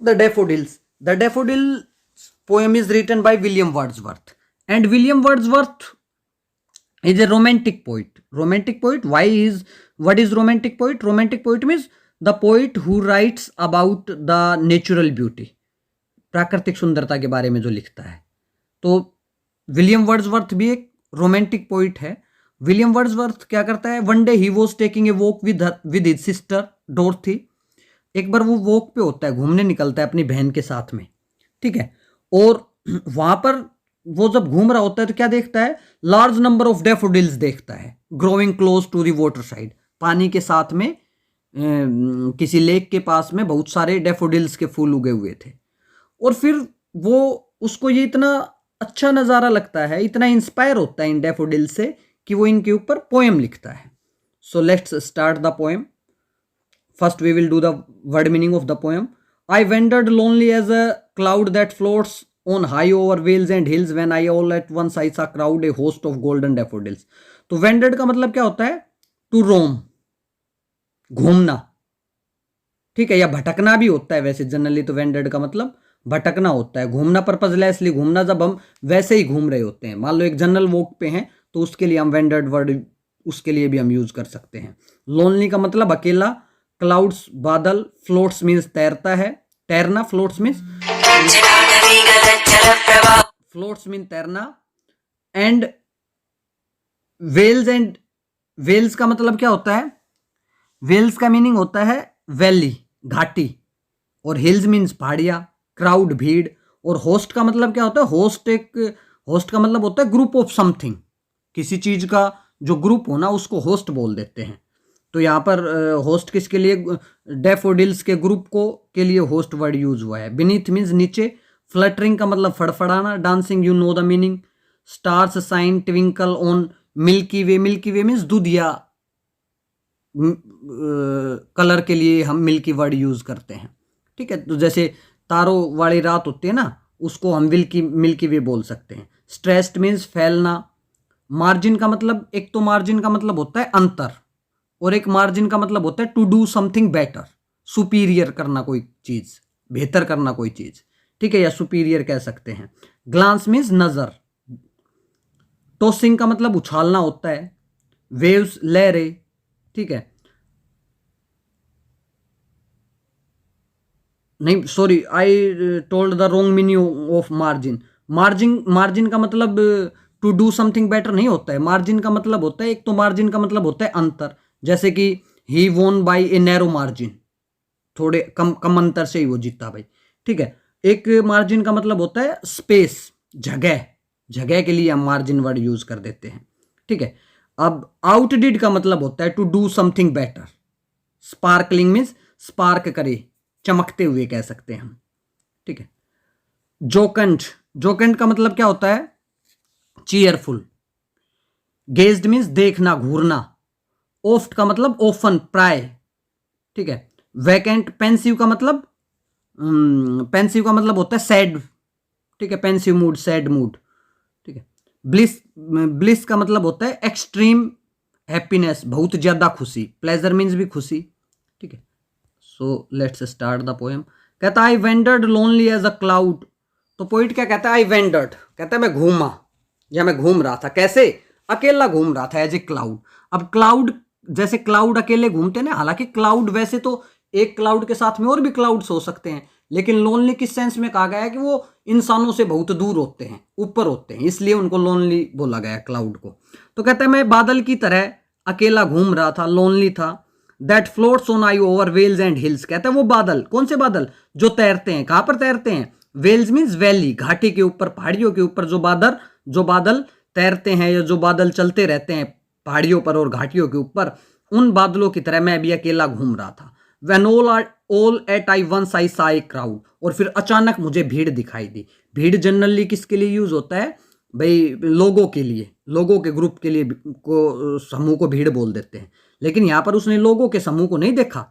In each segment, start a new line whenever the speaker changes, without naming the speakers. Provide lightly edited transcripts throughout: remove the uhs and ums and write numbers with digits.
The Daffodils. The Daffodils poem is written by William Wordsworth. And William Wordsworth is a romantic poet. Romantic poet. What is romantic poet? Romantic poet means the poet who writes about the natural beauty. प्राकृतिक सुंदरता के बारे में जो लिखता है. तो William Wordsworth भी एक रोमांटिक पोइट है. विलियम वर्ड्सवर्थ क्या करता है? One day he was taking a walk with his sister डोरथी. एक बार वो वॉक पे होता है, घूमने निकलता है अपनी बहन के साथ में, ठीक है. और वहां पर वो जब घूम रहा होता है तो क्या देखता है? लार्ज नंबर ऑफ डैफोडिल्स देखता है, growing close to the water side. पानी के साथ में किसी लेक के पास में बहुत सारे डैफोडिल्स के फूल उगे हुए थे. और फिर वो उसको ये इतना अच्छा नज़ारा लगता है, इतना इंस्पायर होता है इन डैफोडिल से कि वो इनके ऊपर पोएम लिखता है. So let's start the poem. First we will do the word meaning of the poem. I wandered lonely as a cloud that floats on high over vales and hills when I all at once I saw crowd a host of golden daffodils. तो wandered का मतलब क्या होता है? To रोम, घूमना, ठीक है, या भटकना भी होता है वैसे जनरली. तो वेंडर्ड का मतलब भटकना होता है, घूमना पर्पजलेसली घूमना, जब हम वैसे ही घूम रहे होते हैं. मान लो एक जनरल वॉक पे हैं तो उसके लिए हम वेंडर्ड वर्ड उसके लिए भी हम यूज कर सकते हैं. लोनली का मतलब अकेला, क्लाउड्स बादल, फ्लोट्स मीन्स तैरता है, तैरना, फ्लोट्स मीन्स तैरना. एंड वेल्स का मतलब क्या होता है? वेल्स का मीनिंग होता है वैली, घाटी. और हिल्स मीन्स पहाड़िया, क्राउड भीड़. और होस्ट का मतलब क्या होता है? होस्ट का मतलब होता है ग्रुप ऑफ समथिंग. किसी चीज का जो ग्रुप होना उसको होस्ट बोल देते हैं. तो यहाँ पर होस्ट किसके लिए? डैफोडिल्स के ग्रुप को के लिए होस्ट वर्ड यूज हुआ है. बीनीथ मीन्स नीचे. फ्लटरिंग का मतलब फड़फड़ाना. Dancing you know the meaning. Stars shine twinkle on milky way. Milky way means दुधिया कलर के लिए हम मिल्की वर्ड यूज करते हैं, ठीक है. तो जैसे तारों वाली रात होती है ना, उसको हम मिल्की वे बोल सकते हैं. स्ट्रेस्ड मीन्स फैलना. मार्जिन का मतलब, एक तो मार्जिन का मतलब होता है अंतर, और एक मार्जिन का मतलब होता है to do something better, superior करना कोई चीज, बेहतर करना कोई चीज, ठीक है, या सुपीरियर कह सकते हैं. ग्लांस मीन्स नजर. टॉसिंग का मतलब उछालना होता है. वेव्स लहरें, ठीक है. नहीं, sorry, I told the wrong meaning of margin. Margin का मतलब टू डू समथिंग बेटर नहीं होता है. मार्जिन का मतलब होता है, एक तो मार्जिन का मतलब होता है अंतर, जैसे कि ही वोन बाय ए नैरो मार्जिन, थोड़े कम अंतर से ही वो जीता भाई, ठीक है. एक मार्जिन का मतलब होता है स्पेस, जगह के लिए हम मार्जिन वर्ड यूज कर देते हैं, ठीक है. अब आउटडिड का मतलब होता है to do something better. Sparkling means spark करे, चमकते हुए कह सकते हैं हम, ठीक है. जोकेंट का मतलब क्या होता है? चीयरफुल. गेज्ड मीन्स देखना, घूरना. ओफ्ट का मतलब ओफन, प्राय, ठीक है. वैकेंट. पेंसिव का मतलब होता है सैड, ठीक है. पेंसिव मूड, सैड मूड, ठीक है. ब्लिस का मतलब होता है एक्सट्रीम हैप्पीनेस, बहुत ज्यादा खुशी. प्लेजर मीन्स भी खुशी, ठीक है. So let's start the poem. कहता है I wandered lonely as a cloud. तो पोइट क्या कहता है? आई वेंडर्ड, कहता है मैं घूमा या मैं घूम रहा था. कैसे? अकेला घूम रहा था, एज ए क्लाउड. अब क्लाउड, जैसे क्लाउड अकेले घूमते ना, हालांकि क्लाउड वैसे तो एक क्लाउड के साथ में और भी क्लाउड्स हो सकते हैं, लेकिन लोनली किस सेंस में कहा गया है कि वो इंसानों से बहुत दूर होते हैं, ऊपर होते हैं, इसलिए उनको लोनली बोला गया क्लाउड को. तो कहता है मैं बादल की तरह अकेला घूम रहा था, लोनली था. That floats on high over vales and hills. कहता है वो बादल, कौन से बादल? जो तैरते हैं. कहां पर तैरते हैं? वेल्स मीन्स वैली, घाटी के ऊपर, पहाड़ियों के ऊपर जो बादल तैरते हैं, या जो बादल चलते रहते हैं पहाड़ियों पर और घाटियों के ऊपर, उन बादलों की तरह मैं भी अकेला घूम रहा था. When all at I once I saw a crowd. और फिर अचानक मुझे भीड़ दिखाई दी. भीड़ जनरली किसके लिए यूज होता है भाई? लोगों के लिए, लोगों के ग्रुप के लिए को समूह को भीड़ बोल देते हैं. लेकिन यहां पर उसने लोगों के समूह को नहीं देखा,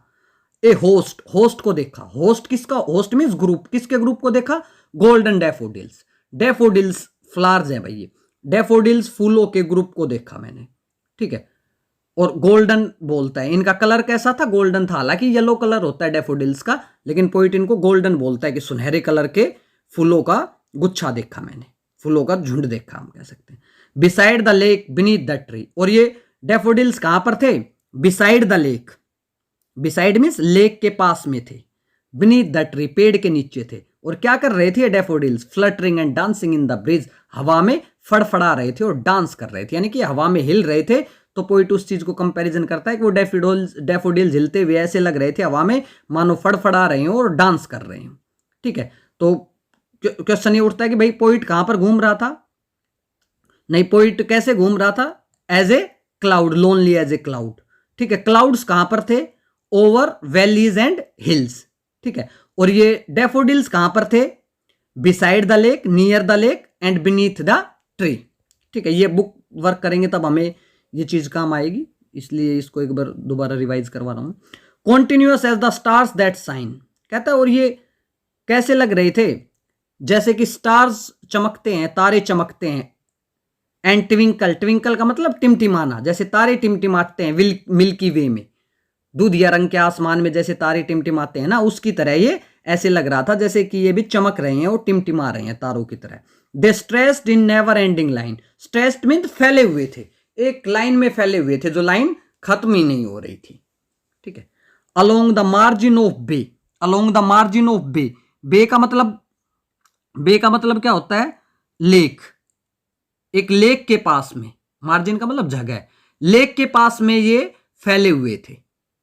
ए होस्ट को देखा. होस्ट किसका? Host means group. किसके ग्रुप को देखा? Golden daffodils. डैफोडिल्स फ्लावर्स हैं भाई, ये डैफोडिल्स फूलों के ग्रुप को देखा मैंने, ठीक है. और गोल्डन बोलता है। इनका कलर कैसा था? गोल्डन था। हालांकि येलो कलर होता है डैफोडिल्स का, लेकिन पोइट इनको गोल्डन बोलता है कि सुनहरे कलर के फूलों का गुच्छा देखा मैंने, फूलों का झुंड देखा, हम कह सकते हैं। Beside the lake beneath the tree, और ये डैफोडिल्स कहां पर थे? Beside the lake, beside means lake के पास में थे, बीनीथ द ट्री पेड़ के नीचे थे। और क्या कर रहे थे daffodils? Fluttering and dancing in the bridge, हवा में फड़फड़ा रहे थे और डांस कर रहे थे, यानी कि हवा में हिल रहे थे। तो पोइट उस चीज को कंपैरिजन करता है कि वो डैफोडिल्स हिलते हुए ऐसे लग रहे थे हवा में मानो फड़फड़ा रहे हो और डांस कर रहे हो। ठीक है, तो क्वेश्चन ये उठता है कि भाई पोइट कहां पर घूम रहा था? नहीं, पोइट कैसे घूम रहा था? As a cloud, lonely as a cloud. ठीक है, क्लाउड्स कहां पर थे? Over valleys and hills. ठीक है, और ये डैफोडिल्स कहां पर थे? Beside the lake, near the lake and beneath the tree. ठीक है, ये बुक वर्क करेंगे तब हमें ये चीज काम आएगी, इसलिए इसको एक बार दोबारा रिवाइज करवा रहा हूं। Continuous as the stars that shine, कहता है और ये कैसे लग रहे थे? जैसे कि स्टार्स चमकते हैं, तारे चमकते हैं। एंड ट्विंकल, ट्विंकल का मतलब टिमटिमाना, जैसे तारे टिमटिमाते हैं मिल्की वे में, दूधिया रंग के आसमान में जैसे तारे टिमटिमाते हैं ना, उसकी तरह ये ऐसे लग रहा था जैसे कि ये भी चमक रहे हैं और टिमटिमा रहे हैं तारों की तरह। They stretched in never ending line, stretched mean फैले हुए थे, एक लाइन में फैले हुए थे जो लाइन खत्म ही नहीं हो रही थी। ठीक है, along the margin of bay, along the margin of bay, bay का मतलब क्या होता है? लेक, एक लेक के पास में, मार्जिन का मतलब जगह, लेक के पास में ये फैले हुए थे,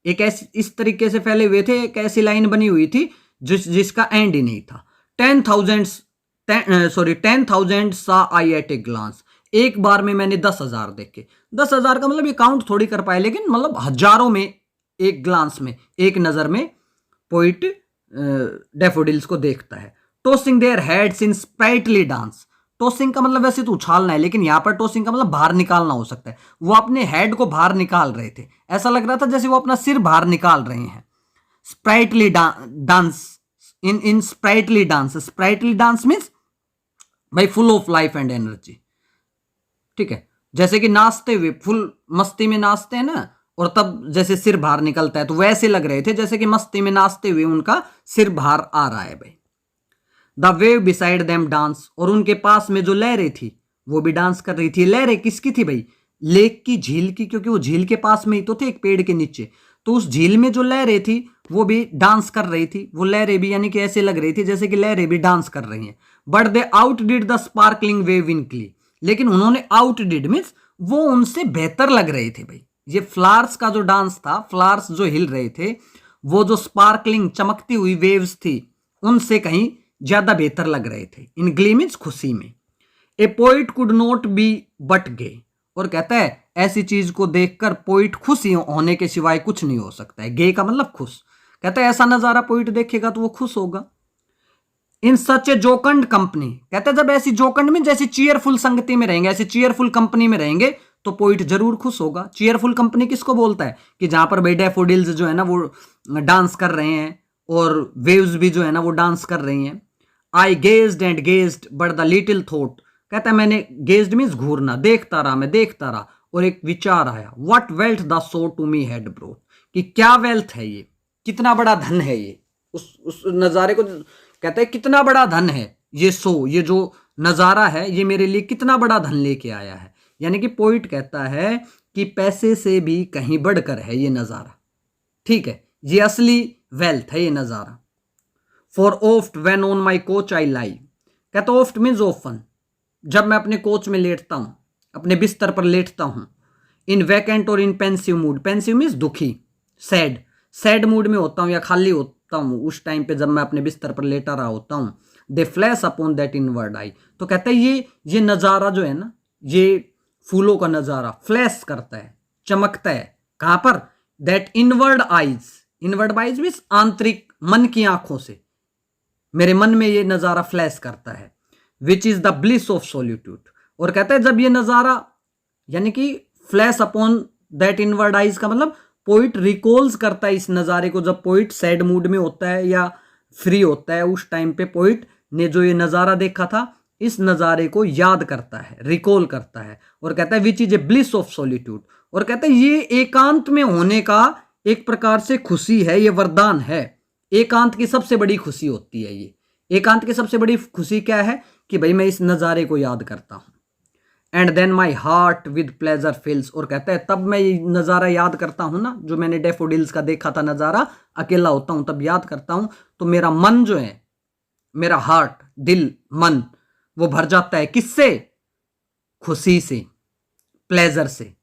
एक ऐसी इस तरीके से फैले हुए थे, एक ऐसी लाइन बनी हुई थी जिसका एंड ही नहीं था। 10,000 सा आई एट ए ग्लांस, एक बार में मैंने 10,000 देखे। 10,000 का मतलब ये काउंट थोड़ी कर पाए, लेकिन मतलब हजारों में, एक ग्लांस में, एक नजर में पोइट डैफोडिल्स को देखता है। Tossing their heads in sprightly dance, tossing का मतलब वैसे तो उछालना है, लेकिन यहां पर टॉसिंग का मतलब बाहर निकालना हो सकता है। वो अपने हेड को बाहर निकाल रहे थे, ऐसा लग रहा था जैसे वो अपना सिर बाहर निकाल रहे हैं। Sprightly dance, in sprightly dance, sprightly dance means भाई full of life and energy. ठीक है, जैसे कि नाचते हुए, फुल मस्ती में नाचते हैं ना, और तब जैसे सिर बाहर निकलता है, तो वैसे लग रहे थे जैसे कि मस्ती में नाचते हुए उनका सिर बाहर आ रहा है भाई। The wave beside them dance, और उनके पास में जो लहरें थी वो भी डांस कर रही थी। लहरें किसकी थी भाई? लेक की, झील की, क्योंकि वो झील के पास में ही तो थे, एक पेड़ के नीचे। तो उस झील में जो लहरें थी वो भी डांस कर रही थी, वो लहरें भी, यानी कि ऐसे लग रही थी जैसे कि लहरें भी डांस कर रही हैं। But they out did the sparkling wave in glee, लेकिन उन्होंने आउट डिड मीन्स वो उनसे बेहतर लग रहे थे भाई। ये फ्लावर्स का जो डांस था, फ्लावर्स जो हिल रहे थे, वो जो स्पार्कलिंग चमकती हुई वेव्स थी उनसे कहीं ज्यादा बेहतर लग रहे थे। इन ग्ली मीन्स खुशी में। A poet could not be but gay, और कहता है ऐसी चीज को देखकर पोइट खुश होने के सिवाय कुछ नहीं हो सकता है। गे का मतलब खुश। कहता है ऐसा नजारा पोइट देखेगा तो वो खुश होगा। इन सच ए जोकंड कंपनी, कहते हैं जब ऐसी जोकंड में, जैसी चीयरफुल संगति में रहेंगे, ऐसी चीयरफुल कंपनी में रहेंगे तो पोइट जरूर खुश होगा। चीयरफुल कंपनी किसको बोलता है? कि जहां पर भाई डैफोडिल्स जो है ना वो डांस कर रहे हैं और वेव्स भी जो है ना वो डांस कर रही हैं। I gazed and gazed but the little thought, कहता है मैंने, गेज्ड मीन्स घूरना, देखता रहा, मैं देखता रहा, और एक विचार आया। What wealth the show to me had brought, कि क्या वेल्थ है ये, कितना बड़ा धन है ये। उस नजारे को कहता है कितना बड़ा धन है ये, सो ये जो नजारा है ये मेरे लिए कितना बड़ा धन लेके आया है। यानी कि पोइट कहता है कि पैसे से भी कहीं बढ़कर है ये नजारा। ठीक है, ये असली वेल्थ है ये नजारा। For oft when on my couch I lie, कहता ओफ्ट मीन्स ओफन, जब मैं अपने कोच में लेटता हूं, अपने बिस्तर पर लेटता हूं। इन वैकेंट और इन पेंसिव मूड, पेंसिव मीन्स दुखी, सैड मूड में होता हूं या खाली होता हूं, उस टाइम पे जब मैं अपने बिस्तर पर लेटा रहा होता हूं। दे फ्लैश अपॉन दैट इनवर्ड आई, तो कहता है ये नजारा जो है ना, ये फूलों का नजारा फ्लैश करता है, चमकता है। कहां पर? That inward eyes, inward eyes means आंतरिक, मन की आंखों से मेरे मन में ये नजारा फ्लैश करता है। Which is the bliss of solitude, और कहता है जब ये नजारा, यानी कि flash upon that inward eyes का मतलब पोइट रिकॉल्स करता है इस नजारे को। जब पोइट सैड मूड में होता है या फ्री होता है, उस टाइम पे पोइट ने जो ये नजारा देखा था, इस नजारे को याद करता है, रिकॉल करता है, और कहता है which is a bliss of solitude, और कहता है ये एकांत में होने का एक प्रकार से खुशी है, ये वरदान है। एकांत की सबसे बड़ी खुशी होती है ये। एकांत की सबसे बड़ी खुशी क्या है कि भाई मैं इस नज़ारे को याद करता हूँ। And then my heart with pleasure fills, और कहता है तब मैं ये नज़ारा याद करता हूँ ना, जो मैंने डैफोडिल्स का देखा था नज़ारा, अकेला होता हूँ तब याद करता हूँ, तो मेरा मन जो है, मेरा हार्ट, दिल, मन, वो भर जाता है किससे? खुशी से, प्लेजर से।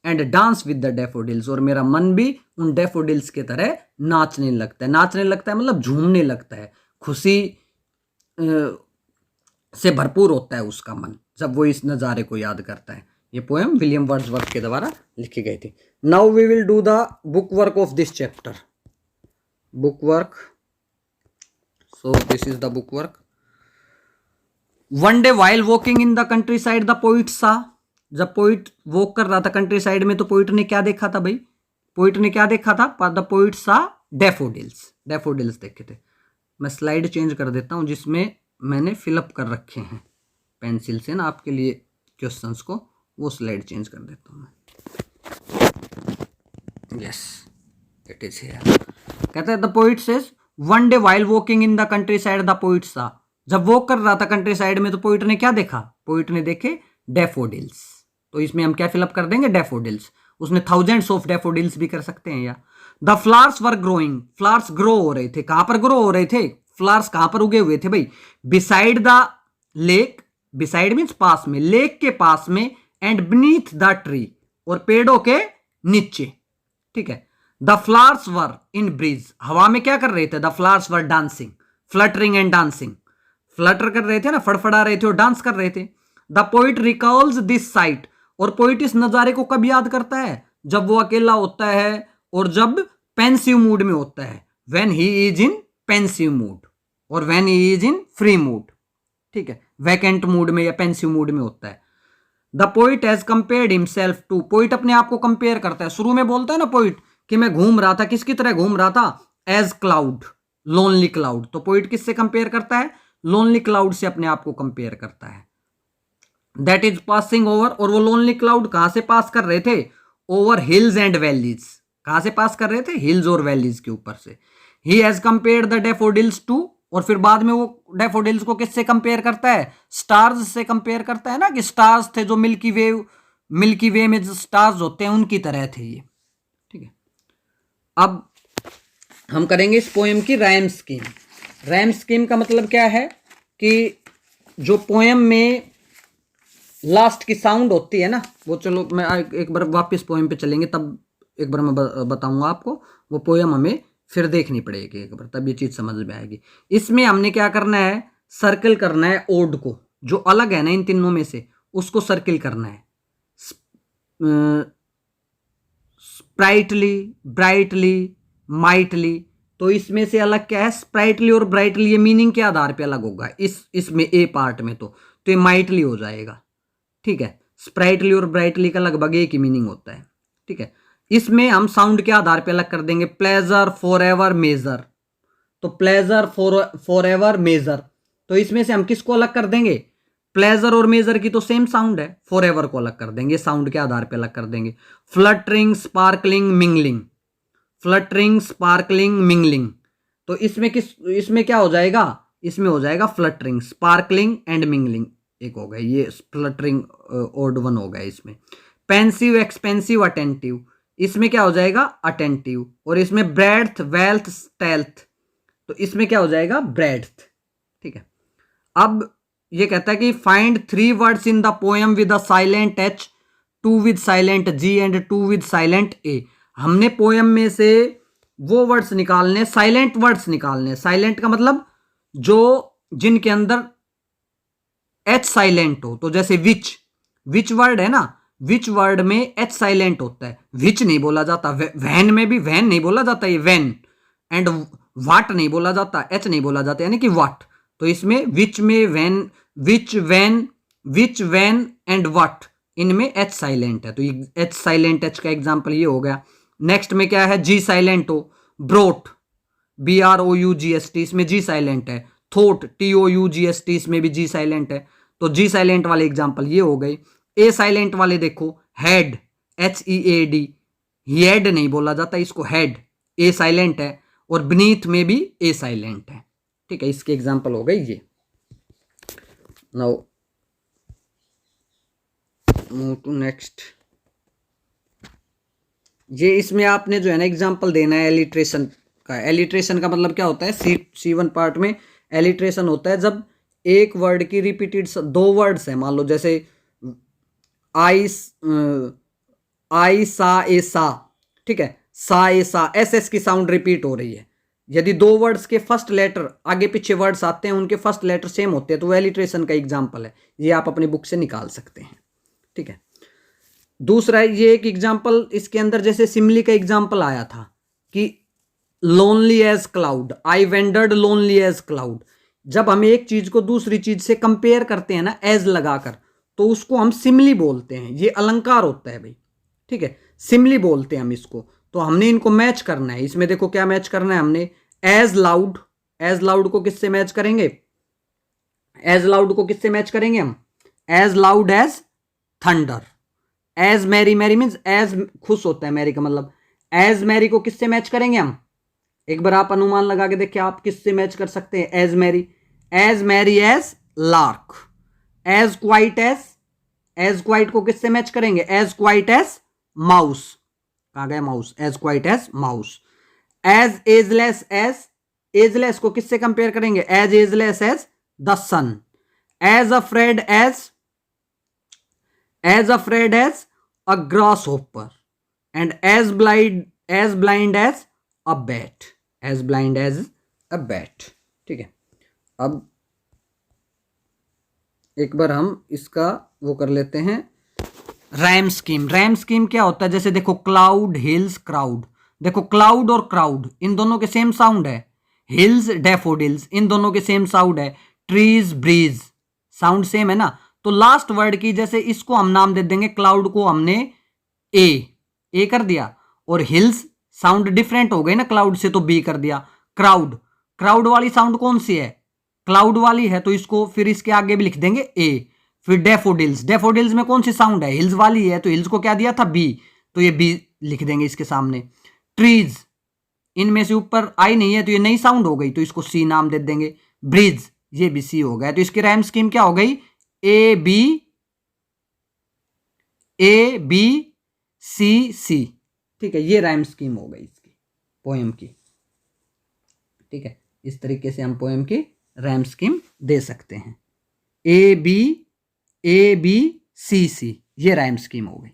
And dance with the daffodils, और मेरा मन भी उन डैफोडिल्स की तरह नाचने लगता है। नाचने लगता है मतलब झूमने लगता है, खुशी से भरपूर होता है उसका मन जब वो इस नज़ारे को याद करता है। ये पोएम विलियम वर्ड्सवर्थ के द्वारा लिखी गई थी। Now we will do the book work of this chapter. Book work, so this is the book work. One day while walking in the countryside the poet saw, जब poet walk कर रहा था country side में तो poet ने क्या देखा था भाई? पोइट ने क्या देखा था? द पोइट सा डैफोडिल्स, डैफोडिल्स देखे थे। मैं स्लाइड चेंज कर देता हूं जिसमें मैंने फिलअप कर रखे हैं पेंसिल से ना आपके लिए क्वेश्चंस को, वो स्लाइड चेंज कर देता हूं मैं। Yes, it is here. कहता है the poet says one day while walking in the countryside the poet saw, जब वॉक कर रहा था कंट्री साइड में तो पोइट ने क्या देखा? पोइट ने देखे डैफोडिल्स। तो इसमें हम क्या फिलअप कर देंगे? डैफोडिल्स। उसने थाउजेंड्स ऑफ डैफोडिल्स भी कर सकते हैं। या the flowers were growing, flowers grow हो रहे थे। कहां पर ग्रो हो रहे थे? फ्लावर्स कहां पर उगे हुए थे भाई? Beside the lake, beside means पास में, लेक के पास में, एंड बीनीथ द ट्री, और पेड़ों के नीचे। ठीक है। The flowers were in breeze, हवा में क्या कर रहे थे? The flowers were dancing, fluttering and dancing, flutter कर रहे थे ना, फड़फड़ा रहे थे और डांस कर रहे थे। The poet recalls this site, और पोइट इस नजारे को कब याद करता है? जब वो अकेला होता है और जब पेंसिव मूड में होता है, when he is in pensive mood और when he is in free mood. ठीक है, वैकेंट मूड में या पेंसिव मूड में होता है। The poet has compared himself to, poet अपने आप को कंपेयर करता है। शुरू में बोलता है ना पोइट कि मैं घूम रहा था, किसकी तरह घूम रहा था? As cloud, lonely cloud. तो पोइट किससे कंपेयर करता है? लोनली क्लाउड से अपने आप को कंपेयर करता है। दैट इज पासिंग ओवर, और वो लोनली क्लाउड कहां से पास कर रहे थे? Over hills and valleys. कहां से पास कर रहे थे? हिल्स और वैलीज के ऊपर से। He has compared the daffodils to, और फिर बाद में वो डैफोडिल्स को किससे कंपेयर करता है? स्टार्स से कंपेयर करता है ना, कि स्टार्स थे जो मिल्की वे में जो स्टार्स होते हैं उनकी तरह थे ये। ठीक है, अब हम करेंगे इस पोएम की राइम स्कीम। राइम स्कीम का मतलब क्या है कि जो पोएम में लास्ट की साउंड होती है ना, वो, चलो मैं एक बार वापस पोएम पे चलेंगे, तब एक बार मैं बताऊंगा आपको। वो पोएम हमें फिर देखनी पड़ेगी एक बार, तब ये चीज समझ में आएगी। इसमें हमने क्या करना है? सर्किल करना है ओड को, जो अलग है ना इन तीनों में से, उसको सर्किल करना है। Sprightly, brightly, mightily. तो इसमें से अलग क्या है? स्प्राइटली और ब्राइटली, ये मीनिंग के आधार पे अलग होगा। इसमें ए पार्ट में तो ये माइटली हो जाएगा। ठीक है, स्प्राइटली और ब्राइटली का लगभग एक ही मीनिंग होता है। ठीक है, इसमें हम साउंड के आधार पे अलग कर देंगे। Pleasure, forever, measure. तो प्लेजर, फॉरएवर, मेजर, तो इसमें से हम किसको अलग कर देंगे? प्लेजर और मेजर की तो सेम साउंड है, फॉरएवर को अलग कर देंगे, साउंड के आधार पे अलग कर देंगे। Fluttering, sparkling, mingling, fluttering, sparkling, mingling. तो इसमें क्या हो जाएगा? इसमें हो जाएगा फ्लटरिंग, स्पार्कलिंग एंड मिंगलिंग। एक हो गया ये फ्लटरिंग, ओड वन हो गया इसमें। पेंसिव, एक्सपेंसिव, अटेंटिव, इसमें क्या हो जाएगा? अटेंटिव। और इसमें ब्रेड्थ, वेल्थ, स्टेल्थ, तो इसमें क्या हो जाएगा? ब्रेड्थ। ठीक है, अब ये कहता है कि find 3 words in the poem with a silent H, 2 with silent G and 2 with silent A. हमने पोएम में से वो वर्ड्स निकालने, साइलेंट वर्ड्स निकालने। साइलेंट का मतलब जो जिनके अंदर एच साइलेंट हो। तो जैसे विच वर्ड है ना, विच वर्ड में एच साइलेंट होता है, विच नहीं बोला जाता। वैन में भी वैन नहीं बोला जाता, ये वैन। एंड वाट नहीं बोला जाता, एच नहीं बोला जाता, यानी कि वाट। तो इसमें विच में when, which, when and what, इनमें एच साइलेंट है। तो एच साइलेंट, एच का एग्जाम्पल ये हो गया। नेक्स्ट में क्या है? जी साइलेंट हो। ब्रोट, BROUGST, इसमें जी साइलेंट है। थोट, TOUGST, इसमें भी जी साइलेंट है। तो जी साइलेंट वाले एग्जाम्पल ये हो गए। ए साइलेंट वाले देखो, हेड, HEAD, हेड नहीं बोला जाता इसको, हेड ए साइलेंट है, और बीनीथ में भी ए साइलेंट है। ठीक है, इसके एग्जांपल हो गई ये। Now move to next. ये इसमें आपने जो है ना एग्जांपल देना है एलिट्रेशन का। एलिट्रेशन का मतलब क्या होता है, C1 पार्ट में एलिट्रेशन होता है जब एक वर्ड की रिपीटेड, दो वर्ड्स है मान लो, जैसे आई सा ए सा, ठीक है, सा ए सा, एस की साउंड रिपीट हो रही है। यदि दो वर्ड्स के फर्स्ट लेटर आगे पीछे वर्ड्स आते हैं, उनके फर्स्ट लेटर सेम होते हैं, तो वो एलिट्रेशन का एग्जांपल है। ये आप अपनी बुक से निकाल सकते हैं। ठीक है, दूसरा ये एक एग्जांपल इसके अंदर, जैसे सिमली का एग्जांपल आया था कि लोनली एज क्लाउड, आई वेंडर्ड लोनली एज क्लाउड। जब हम एक चीज को दूसरी चीज से कंपेयर करते हैं ना एज लगाकर, तो उसको हम सिमली बोलते हैं। ये अलंकार होता है भाई। ठीक है, सिमली बोलते हैं हम इसको। तो हमने इनको मैच करना है। इसमें देखो क्या मैच करना है हमने, एज लाउड। एज लाउड को किससे मैच करेंगे, एज लाउड को किससे मैच करेंगे हम, as loud as thunder. As merry, merry means as खुश होता है, मैरी का मतलब, एज मैरी को किससे मैच करेंगे हम, एक बार आप अनुमान लगा के देखिए आप किससे मैच कर सकते हैं। As merry, as merry as lark. As quiet as quiet को किससे मैच करेंगे, एज क्वाइट एज माउस। कहां गया mouse, as quiet as mouse. As ageless को किससे कंपेयर करेंगे, as ageless as the sun. As afraid as a grasshopper. And as blind as a bat, as blind as a bat. ठीक है, अब एक बार हम इसका वो कर लेते हैं, रैम स्कीम। रैम स्कीम क्या होता है, जैसे देखो क्लाउड, हिल्स, क्राउड। देखो क्लाउड और क्राउड इन दोनों के सेम साउंड है। हिल्स, डैफोडिल्स इन दोनों के सेम साउंड है। ट्रीज, ब्रीज साउंड सेम है ना। तो लास्ट वर्ड की, जैसे इसको हम नाम दे देंगे, क्लाउड को हमने ए कर दिया, और हिल्स साउंड डिफरेंट हो गई ना क्लाउड से, तो बी कर दिया। क्राउड वाली साउंड कौन सी है, क्लाउड वाली है, तो इसको फिर इसके आगे भी लिख देंगे ए। फिर डैफोडिल्स में कौन सी साउंड है, हिल्स वाली है, तो हिल्स को क्या दिया था, बी, तो ये बी लिख देंगे इसके सामने। ट्रीज, इनमें से ऊपर आई नहीं है, तो ये नई साउंड हो गई, तो इसको सी नाम दे देंगे। ब्रिज, ये भी सी हो गया। तो इसकी रैम स्कीम क्या हो गई, ए बी सी। ठीक है, ये राइम स्कीम हो गई इसकी पोएम की। ठीक है, इस तरीके से हम पोएम की राइम स्कीम दे सकते हैं। ए बी सी, ये राइम स्कीम हो गई।